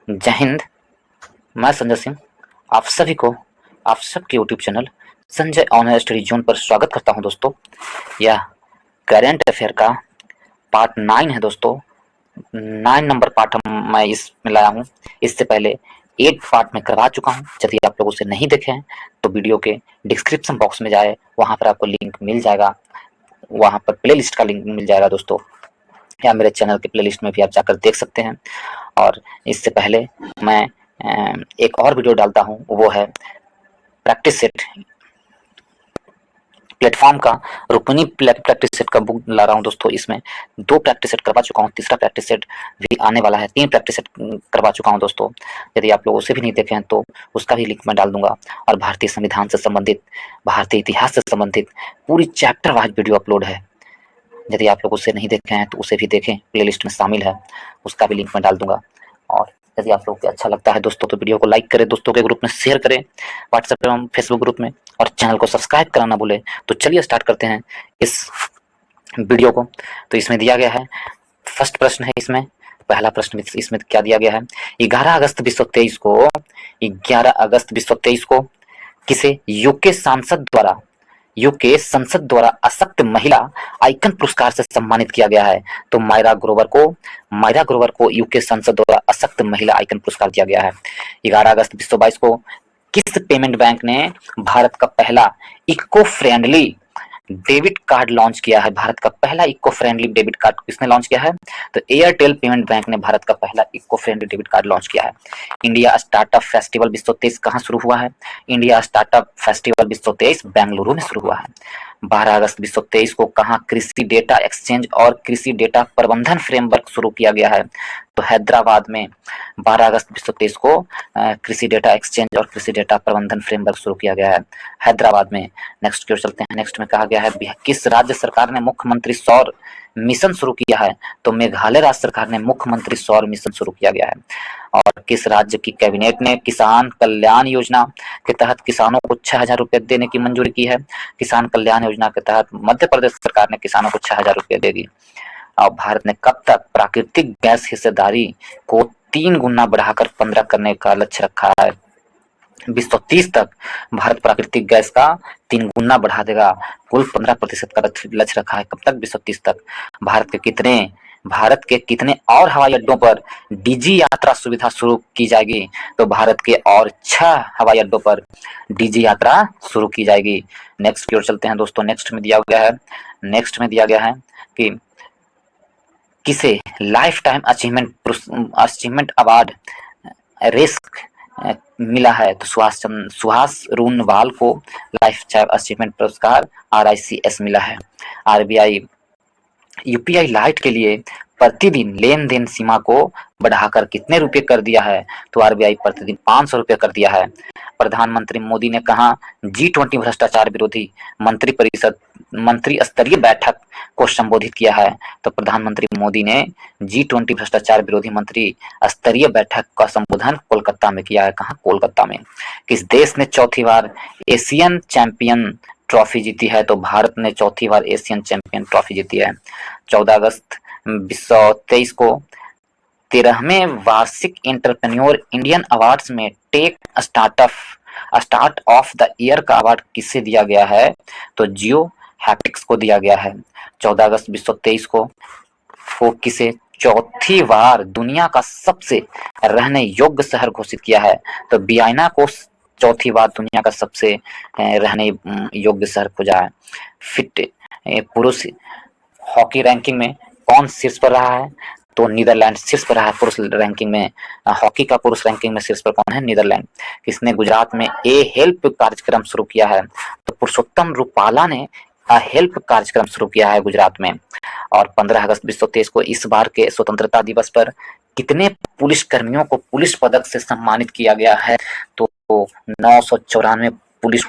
जय हिंद। मैं संजय सिंह आप सभी को आप सबके YouTube channel Sanjay online study zone पर स्वागत करता हूं दोस्तों। यह करेंट अफेयर का पार्ट 9 है दोस्तों। 9 नंबर पार्ट मैं इसमें लाया हूं। इससे पहले 8 पार्ट में करवा चुका हूं। यदि आप लोग उसे नहीं देखे हैं तो वीडियो के डिस्क्रिप्शन बॉक्स में जाए, वहां पर आपको लिंक मिल जाएगा। वहां पर प्ले लिस्ट का लिंक मिल जाएगा दोस्तों, या मेरे चैनल के प्ले लिस्ट में भी आप जाकर देख सकते हैं। और इससे पहले मैं एक और वीडियो डालता हूं, वो है प्रैक्टिस सेट प्लेटफॉर्म का। रुक्मिणी प्रैक्टिस सेट का बुक ला रहा हूं दोस्तों। इसमें 2 प्रैक्टिस सेट करवा चुका हूं, तीसरा प्रैक्टिस सेट भी आने वाला है। 3 प्रैक्टिस सेट करवा चुका हूं दोस्तों। यदि आप लोग उसे भी नहीं देखे हैं तो उसका भी लिंक मैं डाल दूंगा। और भारतीय संविधान से संबंधित, भारतीय इतिहास से संबंधित पूरी चैप्टर वाइज वीडियो अपलोड है। यदि आप लोग उसे नहीं देखे हैं तो उसे भी देखें, प्लेलिस्ट में शामिल है, उसका भी लिंक मैं डाल दूंगा। और यदि आप लोग को अच्छा लगता है दोस्तों तो वीडियो को लाइक करें, दोस्तों के ग्रुप में शेयर करें, व्हाट्सएप एवं फेसबुक ग्रुप में, और चैनल को सब्सक्राइब कराना ना भूलें। तो चलिए स्टार्ट करते हैं इस वीडियो को। तो इसमें दिया गया है, फर्स्ट प्रश्न है इसमें, पहला प्रश्न इसमें क्या दिया गया है। 11 अगस्त 2023 को 11 अगस्त 2023 को किसे यूके संसद द्वारा अशक्त महिला आइकन पुरस्कार से सम्मानित किया गया है। तो मायरा ग्रोवर को यूके संसद द्वारा अशक्त महिला आइकन पुरस्कार दिया गया है। 11 अगस्त 2022 को किस पेमेंट बैंक ने भारत का पहला eco friendly debit card launch किया है। भारत का पहला इको फ्रेंडली डेबिट कार्ड किसने लॉन्च किया है? तो एयरटेल पेमेंट बैंक ने भारत का पहला eco friendly debit card launch किया है। इंडिया स्टार्टअप फेस्टिवल 2023 कहाँ शुरू हुआ है? इंडिया स्टार्टअप फेस्टिवल 2023 बेंगलुरु में शुरू हुआ है। 12 अगस्त 2023 को कहाँ कृषि डेटा एक्सचेंज और कृषि डेटा प्रबंधन फ्रेमवर्क शुरू किया गया है? तो हैदराबाद में 12 अगस्त 2023 को कृषि डेटा एक्सचेंज और कृषि डेटा प्रबंधन फ्रेमवर्क शुरू किया गया है हैदराबाद में। नेक्स्ट की ओर चलते हैं। नेक्स्ट में कहा गया है किस राज्य सरकार ने मुख्यमंत्री सौर मिशन शुरू किया है? तो मेघालय राज्य सरकार ने मुख्यमंत्री सौर मिशन शुरू किया गया है। और किस राज्य की कैबिनेट ने किसान कल्याण योजना के तहत किसानों को 6,000 रुपए देने की मंजूरी की है? किसान कल्याण योजना के तहत मध्य प्रदेश सरकार ने किसानों को 6,000 रुपए देगी। और भारत ने कब तक प्राकृतिक गैस हिस्सेदारी को 3 गुना बढ़ाकर 15 करने का लक्ष्य रखा है? 2030 तक भारत प्राकृतिक गैस का 3 गुना बढ़ा देगा। कुल 15% का लक्ष्य रखा है। कब तक? 2030 तक। भारत के कितने और हवाई अड्डों पर डिजी यात्रा सुविधा शुरू की जाएगी? तो भारत के और 6 हवाई अड्डों पर डिजी यात्रा शुरू की जाएगी। नेक्स्ट की ओर चलते हैं दोस्तों। नेक्स्ट में दिया गया है कि किसे life time achievement award risk मिला है? तो सुहास रूनवाल को लाइफ टाइम अचीवमेंट पुरस्कार RICS मिला है। RBI UPI लाइट के लिए प्रतिदिन लेन देन सीमा को बढ़ाकर कितने रुपए कर दिया है? तो RBI प्रतिदिन 500 रुपए कर दिया है। प्रधानमंत्री मोदी ने कहा G20 भ्रष्टाचार विरोधी मंत्री स्तरीय बैठक को संबोधित किया है? तो प्रधानमंत्री मोदी ने G20 भ्रष्टाचार विरोधी मंत्री स्तरीय बैठक का संबोधन कोलकाता में किया है। कहाँ? कोलकाता में। किस देश ने चौथी बार एशियन चैंपियन ट्रॉफी जीती है? तो भारत ने चौथी बार एशियन चैंपियन ट्रॉफी जीती है। 14 अगस्त 2023 को 13वें वार्षिक एंटरप्रेन्योर इंडियन अवार्ड्स में tech start of the year का अवार्ड किसे दिया गया है? तो जियो हैप्टिक्स को दिया गया है। 14 अगस्त 2023 को किसे चौथी बार दुनिया का सबसे रहने योग्य शहर घोषित किया है? तो बियाना को चौथी बार दुनिया का सबसे रहने योग्य शहर खोजा है। फिट पुरुष हॉकी रैंकिंग में कौन शीर्ष पर रहा है? तो नीदरलैंड शीर्ष पर रहा है पुरुष रैंकिंग में। हॉकी का पुरुष रैंकिंग में शीर्ष पर कौन है? नीदरलैंड। किसने गुजरात में हेल्प कार्यक्रम शुरू किया है? तो पुरुषोत्तम रूपाला ने हेल्प कार्यक्रम शुरू किया है गुजरात में। और 15 अगस्त 2023 को इस बार के स्वतंत्रता दिवस पर कितने पुलिस कर्मियों को पुलिस पदक से सम्मानित किया गया है? तो 954 पुलिस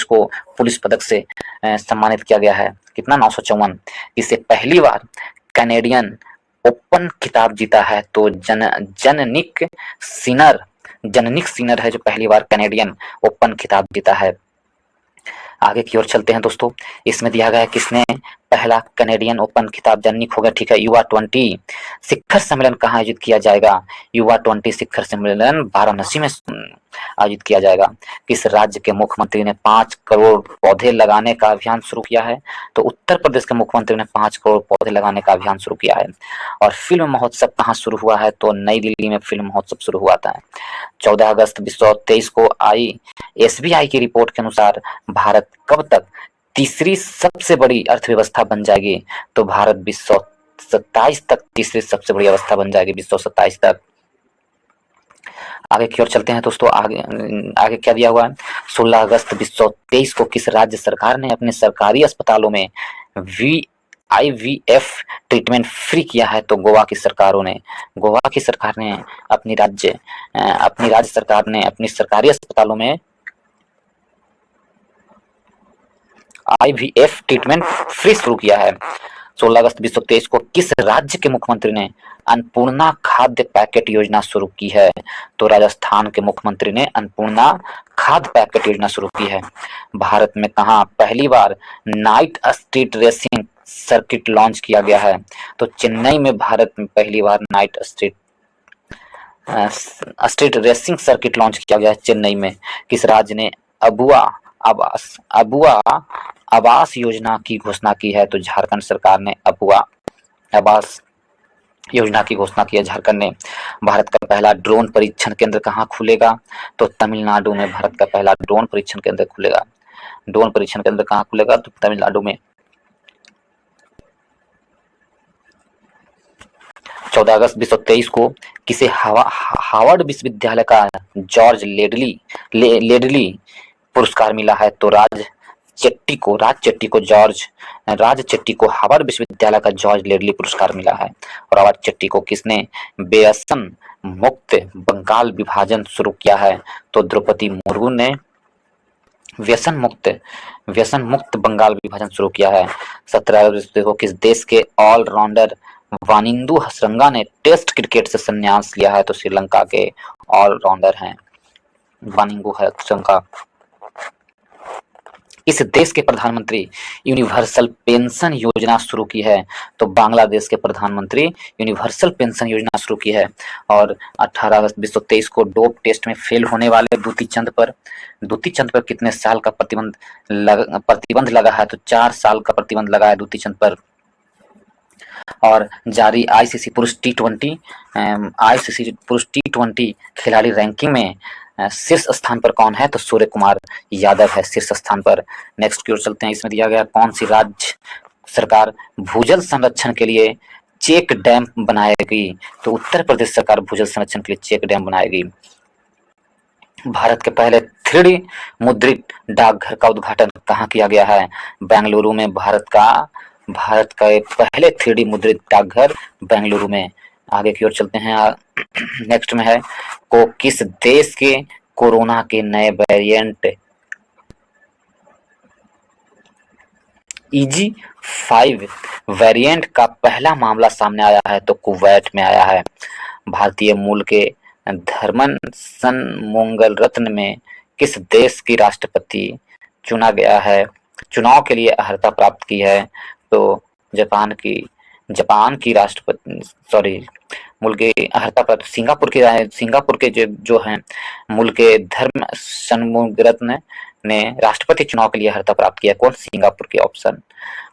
को पुलिस पदक से सम्मानित किया गया है। कितना? 954। इसे पहली बार कैनेडियन ओपन खिताब जीता है? तो जननिक सिनर है जो पहली बार कैनेडियन ओपन खिताब जीता है। आगे की ओर चलते हैं दोस्तों। इसमें दिया गया है किसने पहला कैनेडियन ओपन खिताब जाननी होगा, ठीक है। युवा 20 शिखर सम्मेलन कहाँ आयोजित किया जाएगा? युवा 20 शिखर सम्मेलन वाराणसी में आयोजित किया जाएगा। किस राज्य के मुख्यमंत्री ने 5 करोड़ पौधे लगाने का अभियान शुरू किया है? तो उत्तर प्रदेश के मुख्यमंत्री ने 5 करोड़ पौधे लगाने का अभियान शुरू किया है। और फिल्म महोत्सव कहाँ शुरू हुआ है? तो नई दिल्ली में फिल्म महोत्सव शुरू हुआ था। 14 अगस्त 2023 को आई एसबीआई की रिपोर्ट के अनुसार भारत कब तक तीसरी सबसे बड़ी अर्थव्यवस्था बन जाएगी? तो भारत 2027 तक तीसरी सबसे बड़ी अवस्था बन जाएगी, 2027 तक। आगे की ओर चलते हैं दोस्तों। आगे क्या दिया हुआ है? 16 अगस्त 2023 को किस राज्य सरकार ने अपने सरकारी अस्पतालों में IVF ट्रीटमेंट फ्री किया है? तो गोवा की सरकार ने अपनी राज्य सरकार ने अपनी सरकारी अस्पतालों में IVF ट्रीटमेंट फ्री शुरू किया है। 16 अगस्त 2023 को किस राज्य के मुख्यमंत्री ने अन्नपूर्णा खाद्य पैकेट योजना शुरू की है? तो राजस्थान के मुख्यमंत्री ने अन्नपूर्णा खाद्य पैकेट योजना शुरू की है। भारत में कहाँ पहली बार night street racing circuit launch किया गया है? तो चेन्नई में भारत में पहली बार night street racing circuit launch किया गया है, चेन्नई में। किस राज्य ने अबुआ आवास योजना की घोषणा की है? तो झारखंड सरकार ने अबुआ आवास योजना की घोषणा की है, झारखंड ने। भारत का पहला ड्रोन परीक्षण केंद्र कहाँ खुलेगा? तो तमिलनाडु में भारत का पहला ड्रोन परीक्षण केंद्र खुलेगा। ड्रोन परीक्षण केंद्र कहाँ खुलेगा? तो तमिलनाडु में। 14 अगस्त 2023 को किसे हार्वर्ड विश्वविद्यालय का जॉर्ज लेडली पुरस्कार मिला है? तो राज चेट्टी को हार्वर्ड विश्वविद्यालय का जॉर्ज लेडली पुरस्कार मिला है। और राज चेट्टी को किसने व्यसन मुक्त बंगाल विभाजन शुरू किया है? तो द्रौपदी मुर्मू ने व्यसन मुक्त बंगाल विभाजन शुरू किया है। 17 अगस्त को किस देश के ऑलराउंडर वानिंदु हसरंगा ने टेस्ट क्रिकेट से संन्यास लिया है? तो श्रीलंका के ऑलराउंडर हैं वानिंदु हसरंगा। इस देश के प्रधानमंत्री यूनिवर्सल पेंशन योजना शुरू की है? तो बांग्लादेश के प्रधानमंत्री यूनिवर्सल पेंशन योजना शुरू की है। और 18 अगस्त 2023 को डोप टेस्ट में फेल होने वाले दूती चंद पर कितने साल का प्रतिबंध लगा है? तो 4 साल का प्रतिबंध लगा है दूती चंद पर। और जारी आईसीसी पुरुष टी20 खिलाड़ी रैंकिंग में शीर्ष स्थान पर कौन है? तो सूर्य कुमार यादव है शीर्ष स्थान पर। नेक्स्ट की ओर चलते हैं। इसमें दिया गया कौन सी राज्य सरकार भूजल संरक्षण के लिए चेक डैम बनाएगी? तो उत्तर प्रदेश सरकार भूजल संरक्षण के लिए चेक डैम बनाएगी। भारत के पहले 3D मुद्रित डाकघर का उद्घाटन कहाँ किया गया है? बेंगलुरु में। भारत का पहले 3D मुद्रित डाकघर बेंगलुरु में। आगे की ओर चलते हैं। नेक्स्ट में है को किस देश के कोरोना के नए वेरिएंट EG5 वेरिएंट का पहला मामला सामने आया है? तो कुवैत में आया है। भारतीय मूल के धर्मन मोंगल रत्न में किस देश की राष्ट्रपति चुना गया है? चुनाव के लिए अर्हता प्राप्त की है? तो जापान की राष्ट्रपति मूल के अर्हता प्राप्त सिंगापुर के जो हैं मूल के धर्म षणमुगरत्न ने राष्ट्रपति चुनाव के लिए अर्हता प्राप्त किया। कौन? सिंगापुर के ऑप्शन।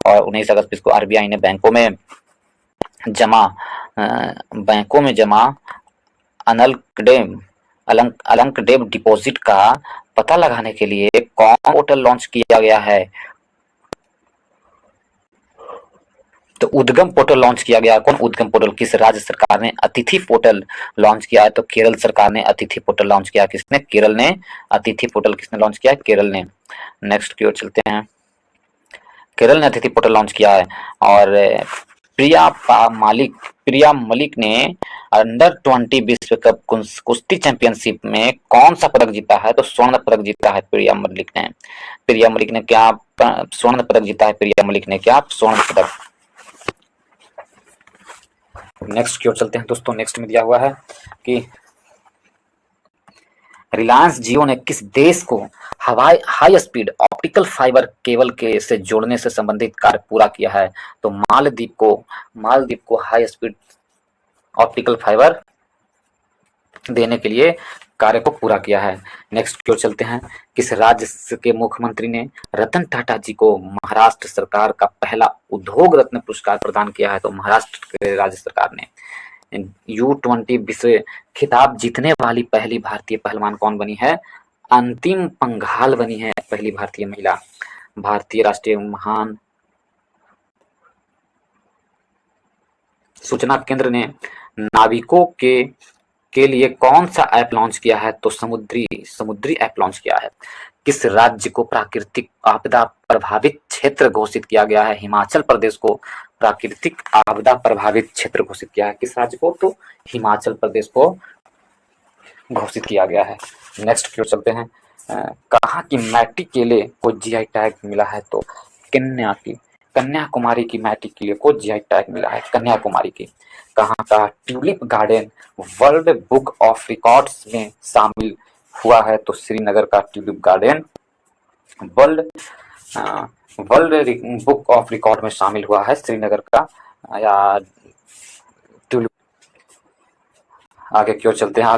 और 19 अगस्त को आरबीआई ने बैंकों में जमा अनकडेम डिपॉजिट का पता लगाने के लिए कौन पोर्टल लॉन्च किया गया है? तो उद्गम पोर्टल लॉन्च किया गया। कौन? उद्गम पोर्टल। किस राज्य सरकार ने अतिथि पोर्टल लॉन्च किया है? तो केरल सरकार ने अतिथि पोर्टल लॉन्च किया। किसने? केरल ने अतिथि पोर्टल लॉन्च किया है? केरल ने। नेक्स्ट की ओर चलते हैं। केरल ने अतिथि पोर्टल लॉन्च किया है। और प्रिया मलिक ने अंडर 20 विश्व कप कुश्ती चैंपियनशिप में कौन सा पदक जीता है? तो स्वर्ण पदक जीता है प्रिया मलिक ने। क्या स्वर्ण पदक जीता है? प्रिया मलिक ने क्या स्वर्ण पदक। नेक्स्ट की ओर चलते हैं दोस्तों। नेक्स्ट में दिया हुआ है कि रिलायंस जियो ने किस देश को हवाई high speed optical fibre cable के से जोड़ने से संबंधित कार्य पूरा किया है? तो मालदीव को हाई स्पीड ऑप्टिकल फाइबर देने के लिए कार्य को पूरा किया है। नेक्स्ट की ओर चलते हैं। किस राज्य के मुख्यमंत्री ने रतन टाटा जी को महाराष्ट्र सरकार का पहला उद्योग रत्न पुरस्कार प्रदान किया है? तो महाराष्ट्र के राज्य सरकार ने। U20 विश्व खिताब जीतने वाली पहली भारतीय पहलवान कौन बनी है? अंतिम पंघाल बनी है पहली भारतीय महिला। भारतीय राष्ट्रीय महान सूचना केंद्र ने नाविकों के लिए कौन सा ऐप लॉन्च किया है? तो समुद्री ऐप लॉन्च किया है। किस राज्य को प्राकृतिक आपदा प्रभावित क्षेत्र घोषित किया गया है? हिमाचल प्रदेश को प्राकृतिक आपदा प्रभावित क्षेत्र घोषित किया है। किस राज्य को? तो हिमाचल प्रदेश को घोषित किया गया है। नेक्स्ट की ओर चलते हैं। कहाँ की मैटी केले को जीआई टैग मिला है? तो कन्याकुमारी की मैटी केले को जीआई टैग मिला है, कन्याकुमारी की। कहाँ का tulip garden world book of records में शामिल हुआ है? तो श्रीनगर का tulip garden world book of record में शामिल हुआ है श्रीनगर का या ट्यूलिप। आगे की ओर चलते हैं।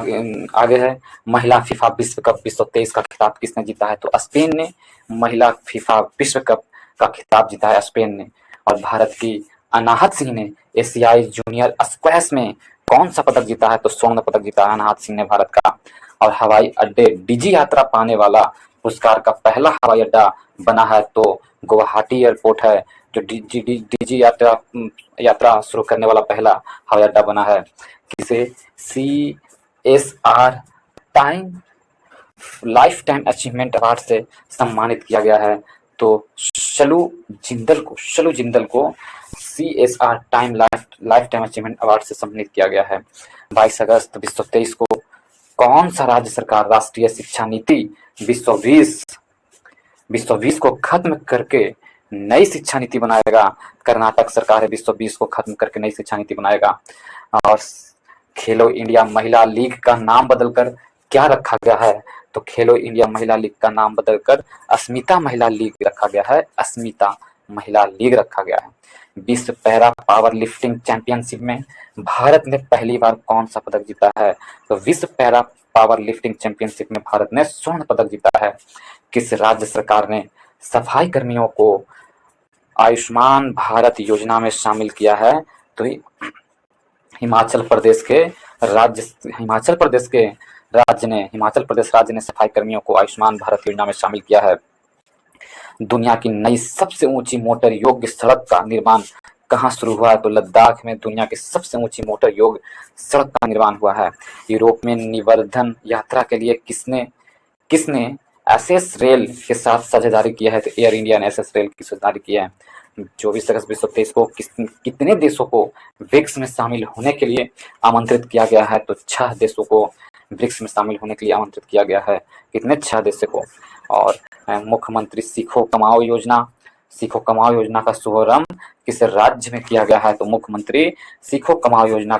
आगे है महिला फीफा विश्व कप 2023 का खिताब किसने जीता है? तो स्पेन ने महिला फीफा विश्व कप का खिताब जीता है, स्पेन ने। और भारत की अनाहत सिंह ने एशियाई जूनियर स्क्वैश में कौन सा पदक जीता है? तो स्वर्ण पदक जीता है अनाहत सिंह ने भारत का। और हवाई अड्डे डिजी यात्रा पाने वाला पुरस्कार का पहला हवाई अड्डा बना है तो गुवाहाटी एयरपोर्ट है जो डिजी यात्रा शुरू करने वाला पहला हवाई अड्डा बना है। किसे CSR life time achievement award से सम्मानित किया गया है? तो शलू जिंदल को CSR life time achievement award से सम्मानित किया गया है। 22 अगस्त 2023 को कौन सा राज्य सरकार राष्ट्रीय शिक्षा नीति 2020 को खत्म करके नई शिक्षा नीति बनाएगा? कर्नाटक सरकार है 2020 को खत्म करके नई शिक्षा नीति बनाएगा। और खेलो इंडिया महिला लीग का नाम बदलकर क्या रखा गया है? तो खेलो इंडिया महिला लीग का नाम बदलकर अस्मिता महिला लीग रखा गया है, अस्मिता महिला लीग रखा गया है। विश्व पैरा पावर लिफ्टिंग चैंपियनशिप में भारत ने पहली बार कौन सा पदक जीता है? तो विश्व पैरा पावर लिफ्टिंग चैंपियनशिप में भारत ने स्वर्ण पदक जीता है। किस राज्य सरकार ने सफाई कर्मियों को आयुष्मान भारत योजना में शामिल किया है? तो हिमाचल प्रदेश राज्य ने सफाई कर्मियों को आयुष्मान भारत योजना में शामिल किया है। दुनिया की नई सबसे ऊंची मोटर योग्य सड़क का निर्माण कहाँ शुरू हुआ है? तो लद्दाख में दुनिया की सबसे ऊंची मोटर योग्य सड़क का निर्माण हुआ है। यूरोप में निवर्धन यात्रा के लिए किसने एसएस रेल के साथ साझेदारी किया है? तो एयर इंडिया ने एसएस रेल की साझेदारी की है। 24 अगस्त 2023 को कितने देशों को ब्रिक्स में शामिल होने के लिए आमंत्रित किया गया है? तो 6 देशों को ब्रिक्स में शामिल होने के लिए आमंत्रित किया गया है। कितने? 6 देशों को। और मुख्यमंत्री सीखो कमाओ योजना का शुभारंभ किस राज्य में किया गया है? तो मुख्यमंत्री सीखो कमाओ योजना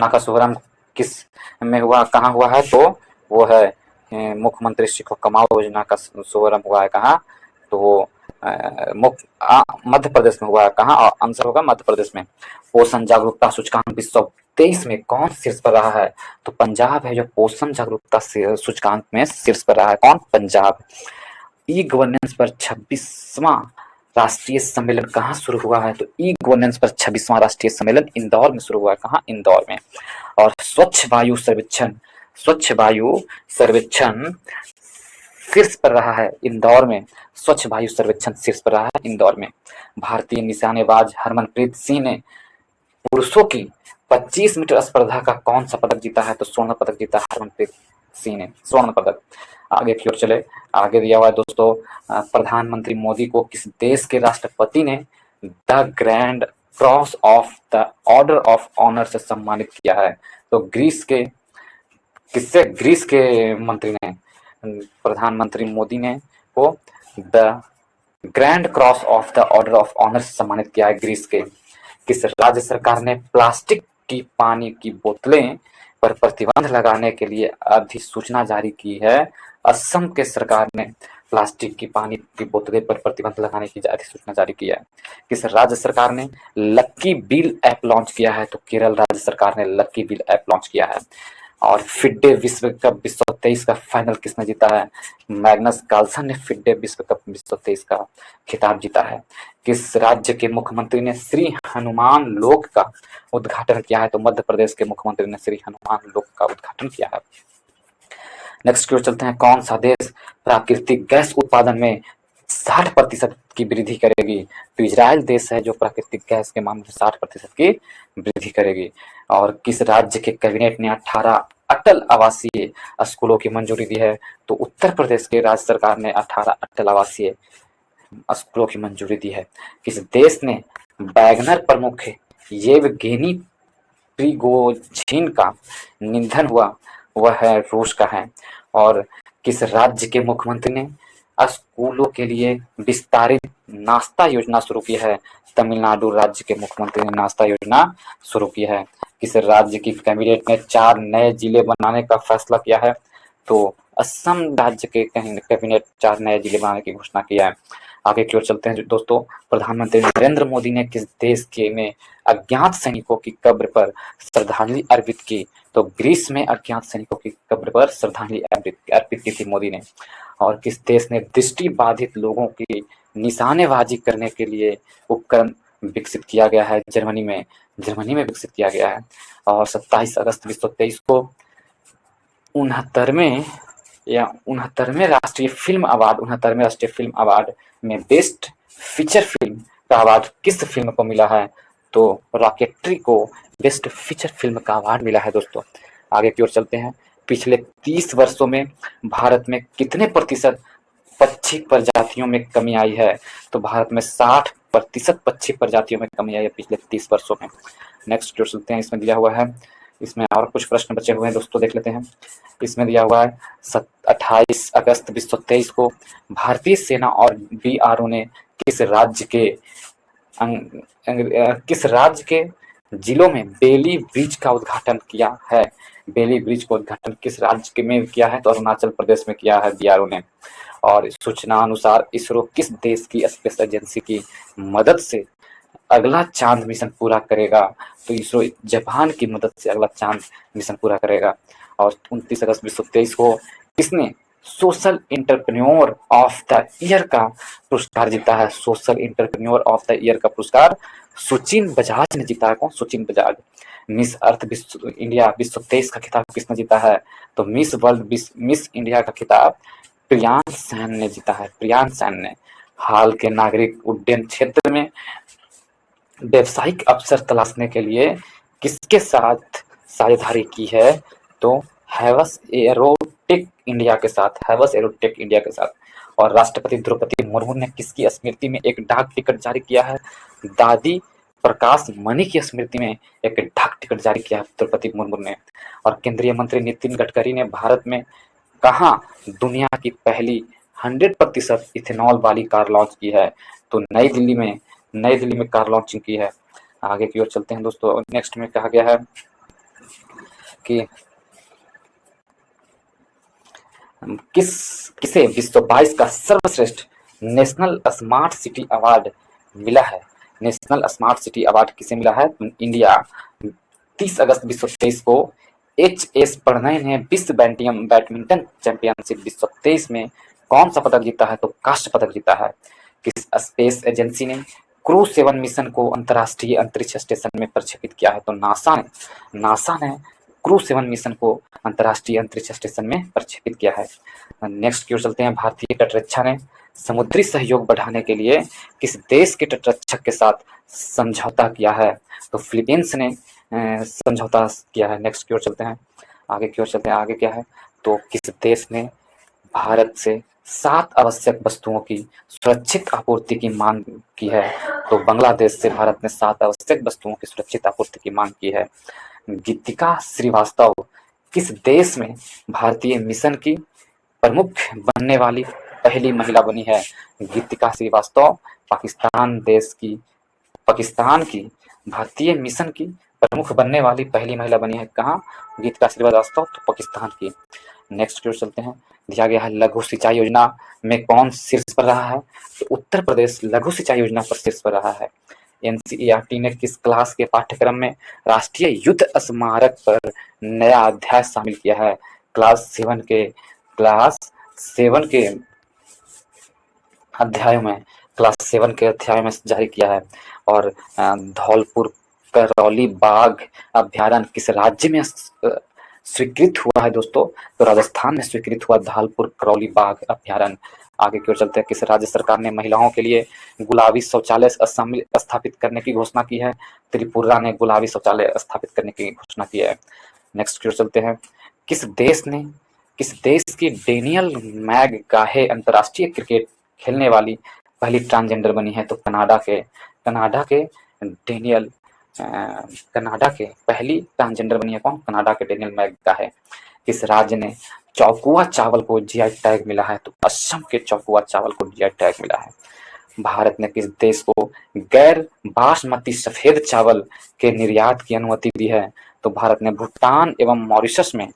का शुभारंभ किस में हुआ, कहाँ हुआ है? तो वो है मुख्यमंत्री सीखो कमाओ योजना का शुभारंभ हुआ है कहाँ? तो वो मध्य प्रदेश में हुआ है। कहाँ? और आंसर होगा मध्य प्रदेश में। पोषण जागरूकता सूचकांक 2023 में कौन शीर्ष पर रहा है? तो पंजाब है जो पोषण जागरूकता सूचकांक में शीर्ष पर रहा है। कौन? पंजाब। ई गवर्नेंस पर 26वां राष्ट्रीय सम्मेलन कहाँ शुरू हुआ है? तो ई गवर्नेंस पर 26वां राष्ट्रीय सम्मेलन इंदौर में शुरू हुआ है। कहाँ? इंदौर में। और स्वच्छ वायु सर्वेक्षण शीर्ष पर रहा है इंदौर में। स्वच्छ वायु सर्वेक्षण शीर्ष पर रहा है इंदौर में। भारतीय निशानेबाज हरमनप्रीत सिंह ने पुरुषों की 25 मीटर स्पर्धा का कौन सा पदक जीता है? तो स्वर्ण पदक जीता है हरमनप्रीत सिंह ने, स्वर्ण पदक। आगे की ओर चले। आगे दिया हुआ है दोस्तों, प्रधानमंत्री मोदी को किस देश के राष्ट्रपति ने the grand cross of the order of honour से सम्मानित किया है? तो ग्रीस के मंत्री ने, प्रधानमंत्री मोदी ने को the grand cross of the order of honour से सम्मानित किया है ग्रीस के। किस राज्य सरकार ने प्लास्टिक की पानी की बोतलें पर प्रतिबंध लगाने के लिए अधिसूचना जारी की है। असम के सरकार ने प्लास्टिक की पानी की बोतलें पर प्रतिबंध लगाने की अधिसूचना जारी की है। किस राज्य सरकार ने लक्की बिल ऐप लॉन्च किया है? तो केरल राज्य सरकार ने लक्की बिल ऐप लॉन्च किया है। और फिडे विश्व कप 2023 का फाइनल किसने जीता है? मैग्नस कार्लसन ने फिडे विश्व कप 2023 का खिताब जीता है। किस राज्य के मुख्यमंत्री ने श्री हनुमान लोक का उद्घाटन किया है? तो मध्य प्रदेश के मुख्यमंत्री ने श्री हनुमान लोक का उद्घाटन किया है। नेक्स्ट की ओर चलते हैं। कौन सा देश प्राकृतिक गैस उत्पादन में 60% की वृद्धि करेगी? तो इजराइल देश है जो प्राकृतिक गैस के मामले में 60% की वृद्धि करेगी। और किस राज्य के कैबिनेट ने 18 अटल आवासीय स्कूलों की मंजूरी दी है? तो उत्तर प्रदेश के राज्य सरकार ने 18 अटल आवासीय स्कूलों की मंजूरी दी है। किस देश ने वैगनर प्रमुख येवगेनी प्रिगोजिन का निधन हुआ? वह है रूस का है। और किस राज्य के मुख्यमंत्री ने स्कूलों के लिए विस्तारित नाश्ता योजना शुरू की है? तमिलनाडु राज्य के मुख्यमंत्री ने नाश्ता योजना शुरू की है। किस राज्य की कैबिनेट ने 4 नए जिले बनाने का फैसला किया है? तो असम राज्य के कैबिनेट 4 नए जिले बनाने की घोषणा किया है। आगे की ओर चलते हैं दोस्तों। प्रधानमंत्री नरेंद्र मोदी ने किस देश के में अज्ञात सैनिकों की कब्र पर श्रद्धांजलि अर्पित की? तो ग्रीस में अज्ञात सैनिकों की कब्र पर श्रद्धांजलि अर्पित की थी मोदी ने। और किस देश ने दृष्टि बाधित लोगों की निशानेबाजी करने के लिए उपकरण विकसित किया गया है? जर्मनी में विकसित किया गया है। और 27 अगस्त 2023 को 69वें राष्ट्रीय फिल्म अवार्ड में बेस्ट फीचर फिल्म का अवार्ड किस फिल्म को मिला है? तो रॉकेटरी को बेस्ट फीचर फिल्म का अवार्ड मिला है दोस्तों। आगे की ओर चलते हैं। पिछले 30 वर्षों में भारत में कितने प्रतिशत पक्षी प्रजातियों में कमी आई है? तो भारत में 60% पक्षी प्रजातियों में कमी आई है पिछले 30 वर्षों में। नेक्स्ट की ओर चलते हैं। इसमें दिया हुआ है, इसमें और कुछ प्रश्न बचे हुए हैं दोस्तों, देख लेते हैं। इसमें दिया हुआ है 28 अगस्त 2023 को भारतीय सेना और बीआरओ ने किस राज्य के जिलों में बेली ब्रिज का उद्घाटन किया है? बेली ब्रिज का उद्घाटन किस राज्य के में किया है? तो अरुणाचल प्रदेश में किया है बीआरओ ने। और सूचना अनुसार इसरो किस देश की स्पेस एजेंसी की मदद से अगला चांद मिशन पूरा करेगा? तो इसरो जापान की मदद से अगला चांद मिशन पूरा करेगा। और 29 अगस्त 2023 को किसने social entrepreneur of the year का पुरस्कार जीता है? Social entrepreneur of the year का पुरस्कार सुचिन बजाज ने जीता है। कौन? Suchin Bajaj. Miss Earth India 2023 का खिताब किसने जीता है? तो मिस इंडिया का खिताब प्रियांश सैन ने जीता है। प्रियांश सैन ने हाल के नागरिक उड्डयन क्षेत्र में व्यावसायिक अवसर तलाशने के लिए किसके साथ साझेदारी की है? तो हैवस एरोटेक इंडिया के साथ। और राष्ट्रपति द्रौपदी मुर्मू ने किसकी स्मृति में एक डाक टिकट जारी किया है? दादी प्रकाश मणि की स्मृति में एक डाक टिकट जारी किया है द्रौपदी मुर्मू ने। और केंद्रीय मंत्री नितिन गडकरी ने भारत में कहाँ दुनिया की पहली 100% इथेनॉल वाली कार लॉन्च की है? तो नई दिल्ली में कार लॉन्चिंग की है। आगे की ओर चलते हैं दोस्तों। नेक्स्ट में कहा गया है कि किसे 2022 का सर्वश्रेष्ठ नेशनल स्मार्ट सिटी अवार्ड मिला है? नेशनल स्मार्ट सिटी अवार्ड किसे मिला है? इंडिया 30 अगस्त 2023 को एच.एस. प्रणय ने विश्व बैडमिंटन चैंपियनशिप 2023 में कौन सा पदक जीता है? तो कांस्य पदक जीता है। किस स्पेस एजेंसी ने क्रू 7 मिशन को अंतर्राष्ट्रीय अंतरिक्ष स्टेशन में प्रक्षेपित किया है? तो नासा ने क्रू 7 मिशन को अंतर्राष्ट्रीय अंतरिक्ष स्टेशन में प्रक्षेपित किया है। नेक्स्ट की ओर चलते हैं। भारतीय तटरक्षा ने समुद्री सहयोग बढ़ाने के लिए किस देश के तटरक्षक के साथ समझौता किया है? तो फिलीपींस ने समझौता किया है। नेक्स्ट की ओर चलते हैं। आगे क्या है? तो किस देश ने भारत से 7 आवश्यक वस्तुओं की सुरक्षित आपूर्ति की मांग की है? तो बांग्लादेश से भारत ने 7 आवश्यक वस्तुओं की सुरक्षित आपूर्ति की मांग की है। गीतिका श्रीवास्तव किस देश में भारतीय मिशन की प्रमुख बनने वाली पहली महिला बनी है? गीतिका श्रीवास्तव पाकिस्तान की भारतीय मिशन की प्रमुख बनने वाली पहली महिला बनी है कहाँ? गीतिका श्रीवास्तव, तो पाकिस्तान की। नेक्स्ट की ओर चलते हैं। दिया गया है लघु सिंचाई योजना में कौन शीर्ष पर रहा है? तो उत्तर प्रदेश लघु सिंचाई योजना पर शीर्ष पर रहा है। एनसीईआरटी ने किस क्लास के पाठ्यक्रम में राष्ट्रीय युद्ध स्मारक पर नया अध्याय शामिल किया है? क्लास 7 के अध्याय में जारी किया है। और धौलपुर करौली बाघ अभ्यारण्य किस राज्य में स्वीकृत हुआ है दोस्तों? तो राजस्थान में स्वीकृत हुआ धौलपुर करौली बाघ अभ्यारण्य। आगे की ओर चलते हैं। किस राज्य सरकार ने महिलाओं के लिए गुलाबी शौचालय स्थापित करने की घोषणा की है? त्रिपुरा ने गुलाबी शौचालय स्थापित करने की घोषणा की है। नेक्स्ट की ओर चलते हैं। किस देश की डेनियल मैकगाहे अंतर्राष्ट्रीय क्रिकेट खेलने वाली पहली ट्रांसजेंडर बनी है? तो कनाडा के पहली ट्रांसजेंडर बनी है कौन? कनाडा के डेनियल मैकगाहे। किस राज्य ने चौकुआ चावल को जीआई टैग मिला है? तो असम के चौकुआ चावल को जीआई टैग मिला है। भारत ने किस देश को गैर बासमती सफेद चावल के निर्यात की अनुमति दी है? तो भारत ने भूटान एवं मॉरिशस में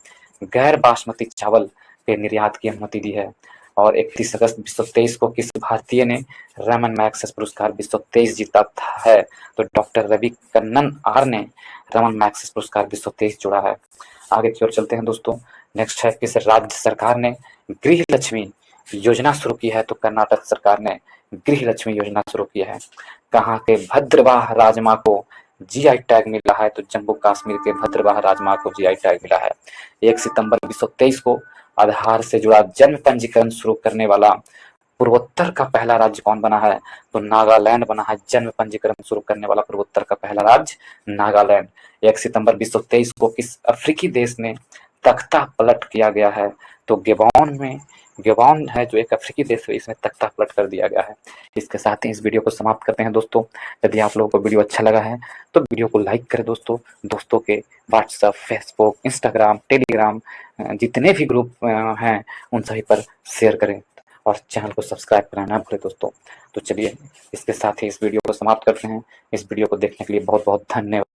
गैर बासमती चावल के निर्यात की अनुमति दी है। और 31 अगस्त 2023 को किस भारतीय ने रमन मैग्सेसे पुरस्कार 2023 जीता है? तो डॉक्टर रवि कन्नन आर ने रमन मैग्सेसे पुरस्कार 2023 जोड़ा है। आगे की ओर चलते हैं दोस्तों। नेक्स्ट है किस राज्य सरकार ने गृह लक्ष्मी योजना शुरू की है? तो कर्नाटक सरकार ने गृह लक्ष्मी योजना शुरू की है। कहाँ के भद्रवाह राजमा को जीआई टैग मिला है? तो जम्मू कश्मीर के भद्रवाह राजमा को जीआई टैग मिला है। 1 सितंबर 2023 को आधार से जुड़ा जन्म पंजीकरण शुरू करने वाला पूर्वोत्तर का पहला राज्य कौन बना है? तो नागालैंड बना है। जन्म पंजीकरण शुरू करने वाला पूर्वोत्तर का पहला राज्य नागालैंड। 1 सितंबर 2023 को किस अफ्रीकी देश ने तख्ता पलट किया गया है? तो गबोन है जो एक अफ्रीकी देश है, इसमें तख्ता पलट कर दिया गया है। इसके साथ ही इस वीडियो को समाप्त करते हैं दोस्तों। यदि आप लोगों को वीडियो अच्छा लगा है तो वीडियो को लाइक करें दोस्तों के व्हाट्सएप, फेसबुक, इंस्टाग्राम, टेलीग्राम जितने भी ग्रुप हैं उन सभी पर शेयर करें और चैनल को सब्सक्राइब करना ना भूलें दोस्तों। तो चलिए इसके साथ ही इस वीडियो को समाप्त करते हैं। इस वीडियो को देखने के लिए बहुत बहुत धन्यवाद।